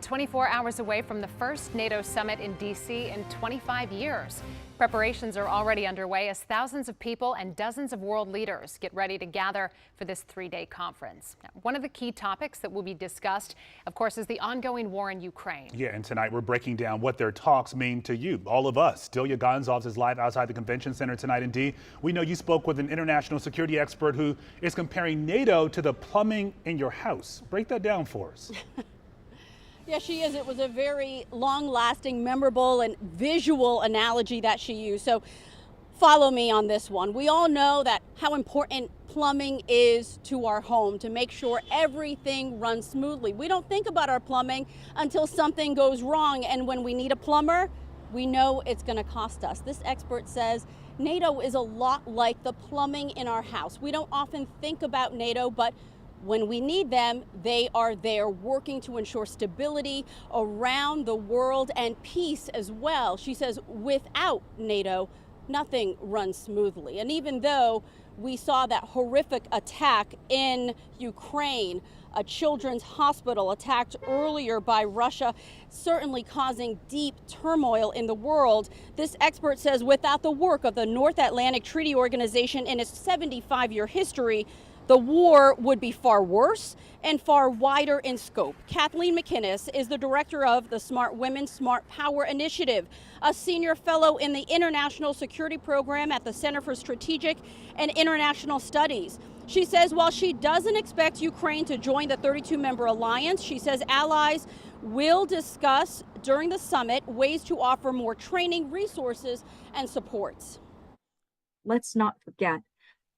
24 hours away from the first NATO summit in D.C. in 25 years. Preparations are already underway as thousands of people and dozens of world leaders get ready to gather for this three-day conference. Now, one of the key topics that will be discussed, of course, is the ongoing war in Ukraine. Yeah, and tonight we're breaking down what their talks mean to you, all of us. Delia Gonzalez is live outside the convention center tonight. And Dee, we know you spoke with an international security expert who is comparing NATO to the plumbing in your house. Break that down for us. Yeah, she is. It was a very long-lasting, memorable, and visual analogy that she used. So follow me on this one. We all know that how important plumbing is to our home to make sure everything runs smoothly. We don't think about our plumbing until something goes wrong. And when we need a plumber, we know it's going to cost us. This expert says NATO is a lot like the plumbing in our house. We don't often think about NATO, but when we need them, they are there working to ensure stability around the world and peace as well. She says without NATO, nothing runs smoothly. And even though we saw that horrific attack in Ukraine, a children's hospital attacked earlier by Russia, certainly causing deep turmoil in the world, this expert says without the work of the North Atlantic Treaty Organization in its 75-year history, the war would be far worse and far wider in scope. Kathleen McInnes is the director of the Smart Women, Smart Power Initiative, a senior fellow in the International Security Program at the Center for Strategic and International Studies. She says while she doesn't expect Ukraine to join the 32-member alliance, she says allies will discuss during the summit ways to offer more training, resources, and supports. Let's not forget,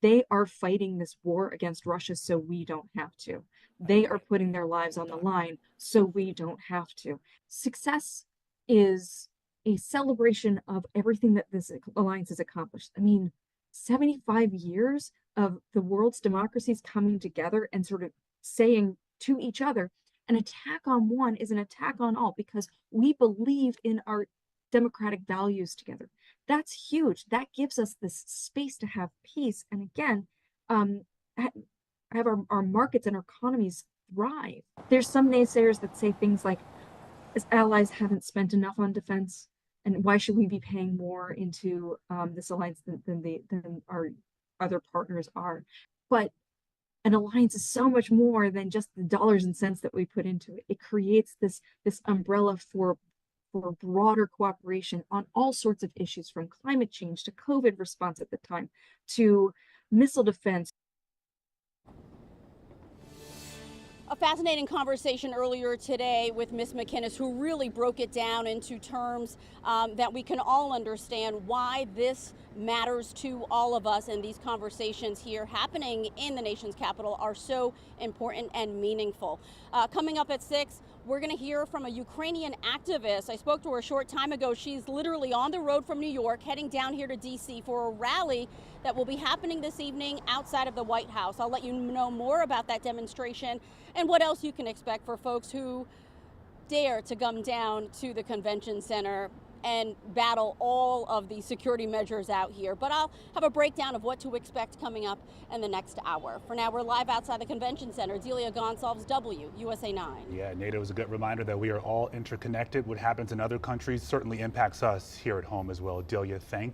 they are fighting this war against Russia so we don't have to. They are putting their lives on the line so we don't have to. Success is a celebration of everything that this alliance has accomplished. I mean, 75 years of the world's democracies coming together and sort of saying to each other, an attack on one is an attack on all because we believe in our democratic values together. That's huge. That gives us this space to have peace and again have our markets and our economies thrive. There's some naysayers that say things like as allies haven't spent enough on defense and why should we be paying more into this alliance than our other partners are. But an alliance is so much more than just the dollars and cents that we put into it. It creates this umbrella for broader cooperation on all sorts of issues, from climate change to COVID response at the time to missile defense. A fascinating conversation earlier today with Ms. McInnes, who really broke it down into terms that we can all understand why this matters to all of us, and these conversations here happening in the nation's capital are so important and meaningful. Coming up at 6, we're going to hear from a Ukrainian activist. I spoke to her a short time ago. She's literally on the road from New York, heading down here to D.C. for a rally that will be happening this evening outside of the White House. I'll let you know more about that demonstration and what else you can expect for folks who dare to come down to the convention center and battle all of the security measures out here. But I'll have a breakdown of what to expect coming up in the next hour. For now, we're live outside the convention center. Delia Gonzalez, USA 9. Yeah, NATO is a good reminder that we are all interconnected. What happens in other countries certainly impacts us here at home as well. Delia, thank you.